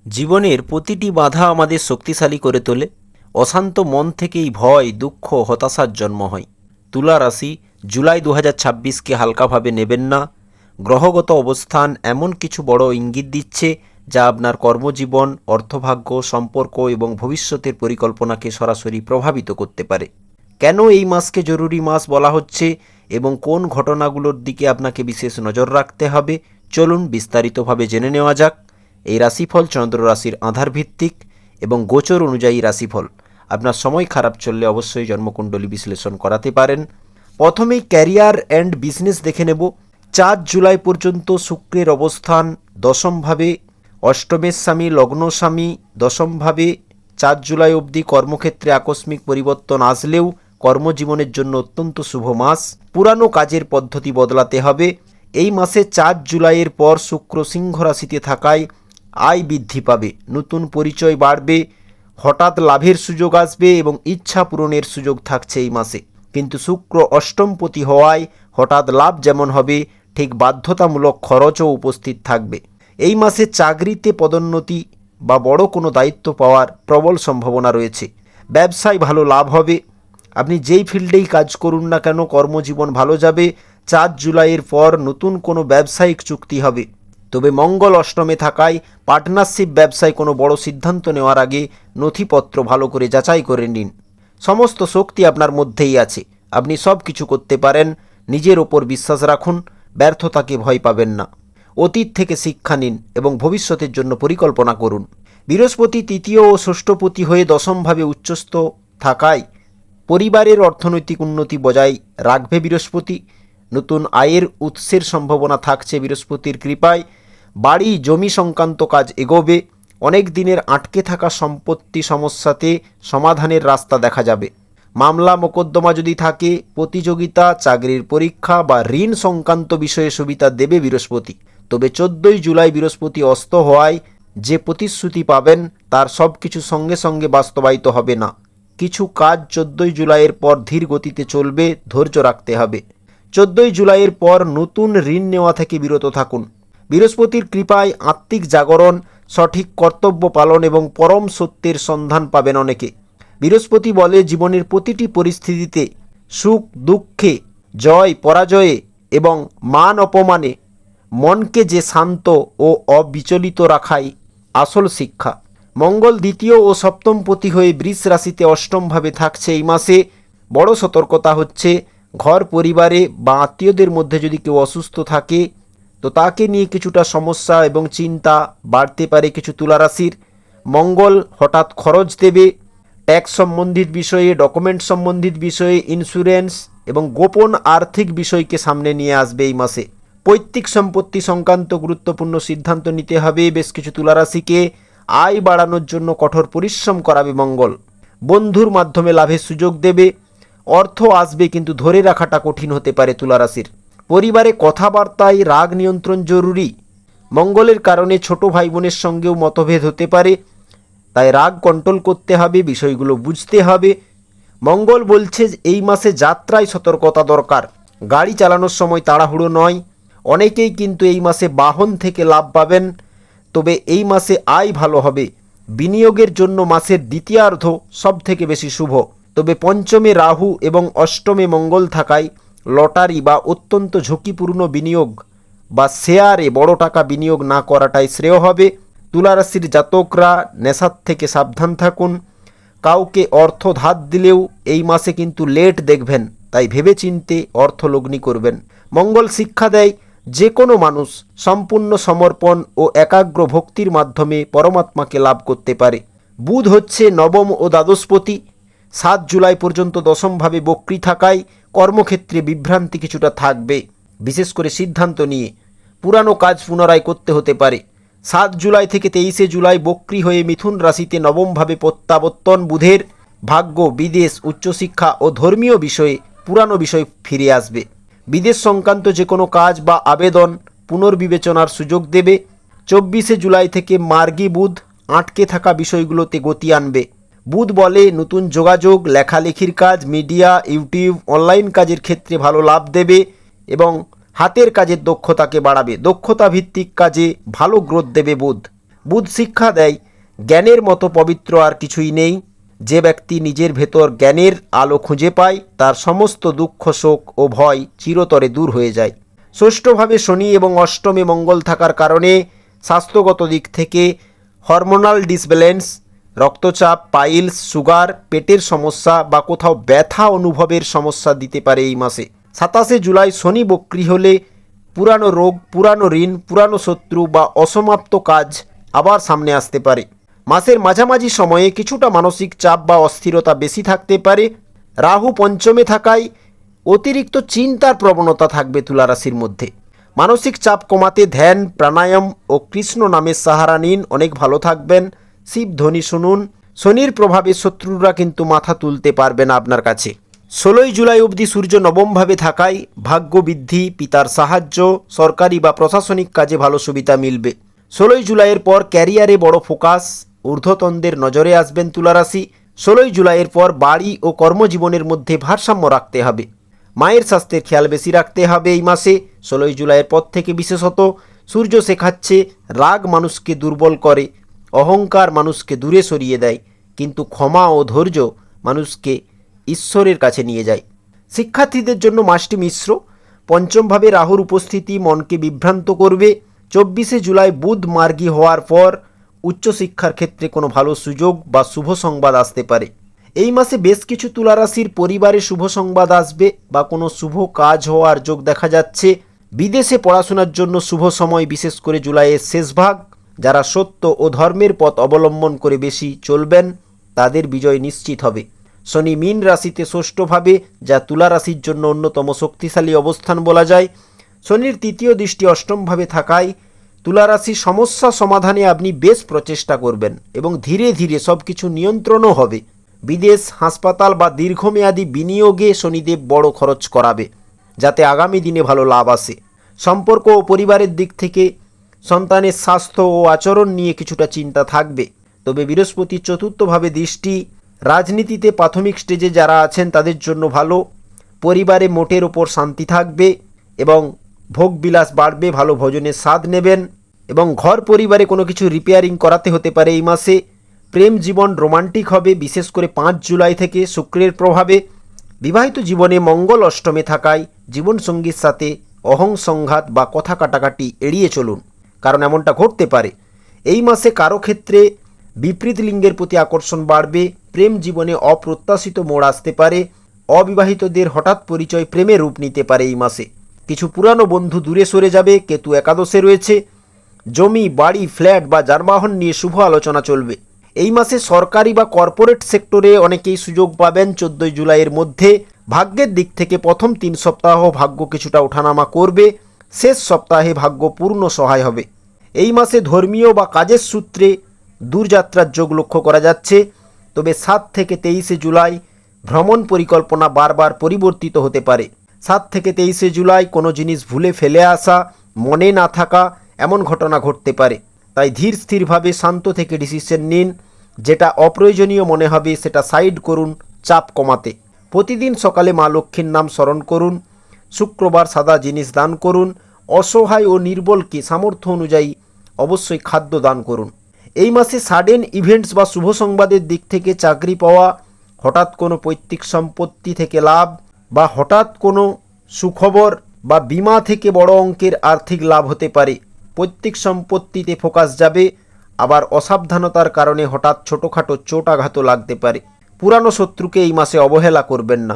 জীবনের প্রতিটি বাধা আমাদের শক্তিশালী করে তোলে। অশান্ত মন থেকেই ভয়, দুঃখ, হতাশার জন্ম হয়। তুলা রাশি, জুলাই 2026কে হালকাভাবে নেবেন না। গ্রহগত অবস্থান এমন কিছু বড় ইঙ্গিত দিচ্ছে যা আপনার কর্মজীবন, অর্থভাগ্য, সম্পর্ক এবং ভবিষ্যতের পরিকল্পনাকে সরাসরি প্রভাবিত করতে পারে। কেন এই মাসকে জরুরি মাস বলা হচ্ছে এবং কোন ঘটনাগুলোর দিকে আপনাকে বিশেষ নজর রাখতে হবে, চলুন বিস্তারিতভাবে জেনে নেওয়া যাক। এই রাশিফল চন্দ্র রাশির আধার ভিত্তিক এবং গোচর অনুযায়ী রাশিফল। আপনার সময় খারাপ চললে অবশ্যই জন্মকুণ্ডলী বিশ্লেষণ করাতে পারেন। প্রথমেই ক্যারিয়ার অ্যান্ড বিজনেস দেখে নেব। 4 জুলাই পর্যন্ত শুক্রের অবস্থান দশমভাবে, অষ্টমের স্বামী লগ্ন স্বামী দশমভাবে। 4 জুলাই অবধি কর্মক্ষেত্রে আকস্মিক পরিবর্তন আসলেও কর্মজীবনের জন্য অত্যন্ত শুভ মাস। পুরানো কাজের পদ্ধতি বদলাতে হবে। এই মাসে 4 জুলাইয়ের পর শুক্র সিংহ রাশিতে থাকায় আয় বৃদ্ধি পাবে, নতুন পরিচয় বাড়বে, হঠাৎ লাভের সুযোগ আসবে এবং ইচ্ছা পূরণের সুযোগ থাকছে এই মাসে। কিন্তু শুক্র অষ্টমপতি হওয়ায় হঠাৎ লাভ যেমন হবে, ঠিক বাধ্যতামূলক খরচও উপস্থিত থাকবে। এই মাসে চাকরিতে পদোন্নতি বা বড় কোনো দায়িত্ব পাওয়ার প্রবল সম্ভাবনা রয়েছে। ব্যবসায় ভালো লাভ হবে। আপনি যেই ফিল্ডেই কাজ করুন না কেন, কর্মজীবন ভালো যাবে। 4 জুলাইয়ের পর নতুন কোনো ব্যবসায়িক চুক্তি হবে। তবে মঙ্গল অষ্টমে থাকায় পার্টনারশিপ ব্যবসায় কোনো বড় সিদ্ধান্ত নেওয়ার আগে নথিপত্র ভালো করে যাচাই করে নিন। সমস্ত শক্তি আপনার মধ্যেই আছে, আপনি সব কিছু করতে পারেন। নিজের ওপর বিশ্বাস রাখুন, ব্যর্থতাকে ভয় পাবেন না। অতীত থেকে শিক্ষা নিন এবং ভবিষ্যতের জন্য পরিকল্পনা করুন। বৃহস্পতি তৃতীয় ও ষষ্ঠপতি হয়ে দশমভাবে উচ্চস্থ থাকায় পরিবারের অর্থনৈতিক উন্নতি বজায় রাখবে বৃহস্পতি। নতুন আয়ের উৎসের সম্ভাবনা থাকছে বৃহস্পতির কৃপায়। বাড়ি জমি সংক্রান্ত কাজ এগোবে। অনেক দিনের আটকে থাকা সম্পত্তি সমস্যাতে সমাধানের রাস্তা দেখা যাবে। মামলা মোকদ্দমা যদি থাকে, প্রতিযোগিতা, চাকরির পরীক্ষা বা ঋণ সংক্রান্ত বিষয়ে সুবিধা দেবে বৃহস্পতি। তবে 14 জুলাই বৃহস্পতি অস্ত হওয়ায় যে প্রতিশ্রুতি পাবেন তার সব কিছু সঙ্গে সঙ্গে বাস্তবায়িত হবে না। কিছু কাজ 14 জুলাইয়ের পর ধীর গতিতে চলবে, ধৈর্য রাখতে হবে। 14 জুলাইয়ের পর নতুন ঋণ নেওয়া থেকে বিরত থাকুন। বৃহস্পতির কৃপায় আত্মিক জাগরণ, সঠিক কর্তব্য পালন এবং পরম সত্যের সন্ধান পাবেন অনেকে। বৃহস্পতি বলে জীবনের প্রতিটি পরিস্থিতিতে সুখ দুঃখে, জয় পরাজয়ে এবং মান অপমানে মনকে যে শান্ত ও অবিচলিত রাখাই আসল শিক্ষা। মঙ্গল দ্বিতীয় ও সপ্তমপতি হয়ে বৃষ রাশিতে অষ্টমভাবে থাকছে এই মাসে। বড় সতর্কতা হচ্ছে, ঘর পরিবারে বা আত্মীয়দের মধ্যে যদি কেউ অসুস্থ থাকে তো তাকে নিয়ে কিছুটা সমস্যা এবং চিন্তা বাড়তে পারে কিছু তুলারাশির। মঙ্গল হঠাৎ খরচ দেবে। ট্যাক্স সম্বন্ধিত বিষয়ে, ডকুমেন্ট সম্বন্ধিত বিষয়ে, ইন্স্যুরেন্স এবং গোপন আর্থিক বিষয়কে সামনে নিয়ে আসবে এই মাসে। পৈতৃক সম্পত্তি সংক্রান্ত গুরুত্বপূর্ণ সিদ্ধান্ত নিতে হবে বেশ কিছু তুলারাশিকে। আয় বাড়ানোর জন্য কঠোর পরিশ্রম করাবে মঙ্গল। বন্ধুর মাধ্যমে লাভের সুযোগ দেবে। অর্থ আসবে কিন্তু ধরে রাখাটা কঠিন হতে পারে তুলারাশির। পরিবারে কথাবার্তায় রাগ নিয়ন্ত্রণ জরুরি। মঙ্গলের কারণে ছোট ভাই বোনের সঙ্গেও মতভেদ হতে পারে, তাই রাগ কন্ট্রোল করতে হবে, বিষয়গুলো বুঝতে হবে। মঙ্গল বলছে এই মাসে যাত্রায় সতর্কতা দরকার। গাড়ি চালানোর সময় তাড়াহুড়ো নয়। অনেকেই কিন্তু এই মাসে বাহন থেকে লাভ পাবেন। তবে এই মাসে আয় ভালো হবে। বিনিয়োগের জন্য মাসের দ্বিতীয়ার্ধ সব থেকে বেশি শুভ। তবে পঞ্চমে রাহু এবং অষ্টমে মঙ্গল থাকায় লটারি বা অত্যন্ত ঝুঁকিপূর্ণ বিনিয়োগ বা শেয়ারে বড় টাকা বিনিয়োগ না করাটাই শ্রেয় হবে। তুলারাশির জাতকরা নেশার থেকে সাবধান থাকুন। কাউকে অর্থ ধার দিলেও এই মাসে কিন্তু লেট দেখবেন, তাই ভেবেচিন্তে অর্থ লগ্নি করবেন। মঙ্গল শিক্ষা দেয় যে কোনো মানুষ সম্পূর্ণ সমর্পণ ও একাগ্র ভক্তির মাধ্যমে পরমাত্মাকে লাভ করতে পারে। বুধ হচ্ছে নবম ও দ্বাদশপতি। 7 জুলাই পর্যন্ত দশমভাবে বক্রী থাকায় কর্মক্ষেত্রে বিভ্রান্তি কিছুটা থাকবে, বিশেষ করে সিদ্ধান্ত নিয়ে। পুরানো কাজ পুনরায় করতে হতে পারে। 7 জুলাই থেকে 23 জুলাই বক্রী হয়ে মিথুন রাশিতে নবমভাবে প্রত্যাবর্তন বুধের। ভাগ্য, বিদেশ, উচ্চশিক্ষা ও ধর্মীয় বিষয়ে পুরানো বিষয় ফিরে আসবে। বিদেশ সংক্রান্ত যে কোনো কাজ বা আবেদন পুনর্বিবেচনার সুযোগ দেবে। 24 জুলাই থেকে মার্গী বুধ আটকে থাকা বিষয়গুলোতে গতি আনবে। বুধ বলে নতুন যোগাযোগ, লেখালেখির কাজ, মিডিয়া, ইউটিউব, অনলাইন কাজের ক্ষেত্রে ভালো লাভ দেবে এবং হাতের কাজের দক্ষতাকে বাড়াবে। দক্ষতা ভিত্তিক কাজে ভালো গ্রোথ দেবে বুধ। বুধ শিক্ষা দেয় জ্ঞানের মতো পবিত্র আর কিছুই নেই। যে ব্যক্তি নিজের ভেতর জ্ঞানের আলো খুঁজে পায় তার সমস্ত দুঃখ শোক ও ভয় চিরতরে দূর হয়ে যায়। ষষ্ঠভাবে শনি এবং অষ্টমে মঙ্গল থাকার কারণে স্বাস্থ্যগত দিক থেকে হরমোনাল ডিসব্যালেন্স, রক্তচাপ, পাইলস, সুগার, পেটের সমস্যা বা কোথাও ব্যথা অনুভবের সমস্যা দিতে পারে এই মাসে। 27শে জুলাই শনি বক্রী হলে পুরানো রোগ, পুরানো ঋণ, পুরানো শত্রু বা অসমাপ্ত কাজ আবার সামনে আসতে পারে। মাসের মাঝামাঝি সময়ে কিছুটা মানসিক চাপ বা অস্থিরতা বেশি থাকতে পারে। রাহু পঞ্চমে থাকায় অতিরিক্ত চিন্তার প্রবণতা থাকবে তুলা রাশির মধ্যে। মানসিক চাপ কমাতে ধ্যান, প্রাণায়াম ও কৃষ্ণ নামের সাহারা নিন, অনেক ভালো থাকবেন। শিব ধ্বনি শুনুন। শনির প্রভাবে শত্রুরা কিন্তু মাথা তুলতে পারবে না আপনার কাছে। 16ই জুলাই অবধি সূর্য নবমভাবে থাকায় ভাগ্য বৃদ্ধি, পিতার সাহায্য, সরকারি বা প্রশাসনিক কাজে ভালো সুবিধা মিলবে। 16ই জুলাইয়ের পর ক্যারিয়ারে বড় ফোকাস, ঊর্ধ্বতনদের নজরে আসবেন তুলারাশি। 16ই জুলাইয়ের পর বাড়ি ও কর্মজীবনের মধ্যে ভারসাম্য রাখতে হবে। মায়ের স্বাস্থ্যের খেয়াল বেশি রাখতে হবে এই মাসে। 16ই জুলাইয়ের পর থেকে বিশেষত সূর্য শেখাচ্ছে রাগ মানুষকে দুর্বল করে, অহংকার মানুষকে দূরে সরিয়ে দেয়, কিন্তু ক্ষমা ও ধৈর্য মানুষকে ঈশ্বরের কাছে নিয়ে যায়। শিক্ষার্থীদের জন্য মাসটি মিশ্র। পঞ্চমভাবে রাহুর উপস্থিতি মনকে বিভ্রান্ত করবে। 24শে জুলাই বুধ মার্গী হওয়ার পর উচ্চশিক্ষার ক্ষেত্রে কোনো ভালো সুযোগ বা শুভ সংবাদ আসতে পারে। এই মাসে বেশ কিছু তুলারাশির পরিবারে শুভ সংবাদ আসবে বা কোনো শুভ কাজ হওয়ার যোগ দেখা যাচ্ছে। বিদেশে পড়াশোনার জন্য শুভ সময়, বিশেষ করে জুলাইয়ের শেষ ভাগ। যারা সত্য ও ধর্মের পথ অবলম্বন করে বেশি চলবেন তাদের বিজয় নিশ্চিত হবে। শনি মীন রাশিতে ষষ্ঠভাবে, যা তুলা রাশির জন্য অন্যতম শক্তিশালী অবস্থান বলা যায়। শনির তৃতীয় দৃষ্টি অষ্টমভাবে থাকায় তুলা রাশির সমস্যা সমাধানে আপনি বেশ প্রচেষ্টা করবেন এবং ধীরে ধীরে সব কিছু নিয়ন্ত্রণও হবে। বিদেশ, হাসপাতাল বা দীর্ঘমেয়াদী বিনিয়োগে শনিদেব বড় খরচ করাবে, যাতে আগামী দিনে ভালো লাভ আসে। সম্পর্ক ও পরিবারের দিক থেকে সন্তানের স্বাস্থ্য ও আচরণ নিয়ে কিছুটা চিন্তা থাকবে। তবে বৃহস্পতির চতুর্থভাবে দৃষ্টি রাজনীতিতে প্রাথমিক স্টেজে যারা আছেন তাদের জন্য ভালো। পরিবারে মোটের ওপর শান্তি থাকবে এবং ভোগবিলাস বাড়বে, ভালো ভোজনের স্বাদ নেবেন এবং ঘর পরিবারে কোনো কিছু রিপেয়ারিং করাতে হতে পারে এই মাসে। প্রেম জীবন রোমান্টিক হবে, বিশেষ করে 5 জুলাই থেকে শুক্রের প্রভাবে। বিবাহিত জীবনে মঙ্গল অষ্টমে থাকায় জীবনসঙ্গীর সাথে সংঘাত বা কথা কাটাকাটি এড়িয়ে চলুন, কারণ এমনটা ঘটতে পারে। এই মাসে কারো ক্ষেত্রে বিপরীত লিঙ্গের প্রতি আকর্ষণ বাড়বে। প্রেম জীবনে অপ্রত্যাশিত মোড় আসতে পারে। অবিবাহিতদের হঠাৎ পরিচয় প্রেমে রূপ নিতে পারে এই মাসে। কিছু পুরানো বন্ধু দূরে সরে যাবে। কেতু একাদশে রয়েছে। জমি, বাড়ি, ফ্ল্যাট বা যানবাহন নিয়ে শুভ আলোচনা চলবে। এই মাসে সরকারি বা কর্পোরেট সেক্টরে অনেকেই সুযোগ পাবেন 14ই জুলাইয়ের মধ্যে। ভাগ্যের দিক থেকে প্রথম 3 সপ্তাহ ভাগ্য কিছুটা ওঠানামা করবে, শেষ সপ্তাহে ভাগ্য পূর্ণ সহায় হবে। এই মাসে ধর্মীয় বা কাজের সূত্রে দূরযাত্রার যোগ লক্ষ্য করা যাচ্ছে। তবে 7 থেকে 23শে জুলাই ভ্রমণ পরিকল্পনা বারবার পরিবর্তিত হতে পারে। 7 থেকে 23শে জুলাই কোনো জিনিস ভুলে ফেলে আসা, মনে না থাকা, এমন ঘটনা ঘটতে পারে। তাই ধীর স্থিরভাবে শান্ত থেকে ডিসিশন নিন। যেটা অপ্রয়োজনীয় মনে হবে সেটা সাইড করুন, চাপ কমাতে। প্রতিদিন সকালে মা লক্ষ্মীর নাম স্মরণ করুন। শুক্রবার সাদা জিনিস দান করুন। অসহায় ও নির্বলকে সামর্থ্য অনুযায়ী অবশ্যই খাদ্য দান করুন। এই মাসে সাডেন ইভেন্টস বা শুভ সংবাদের দিক থেকে চাকরি পাওয়া, হঠাৎ কোনো পৈতৃক সম্পত্তি থেকে লাভ বা হঠাৎ কোনো সুখবর বা বীমা থেকে বড় অঙ্কের আর্থিক লাভ হতে পারে। পৈতৃক সম্পত্তিতে ফোকাস যাবে। আবার অসাবধানতার কারণে হঠাৎ ছোটোখাটো চোট আঘাতও লাগতে পারে। পুরানো শত্রুকে এই মাসে অবহেলা করবেন না।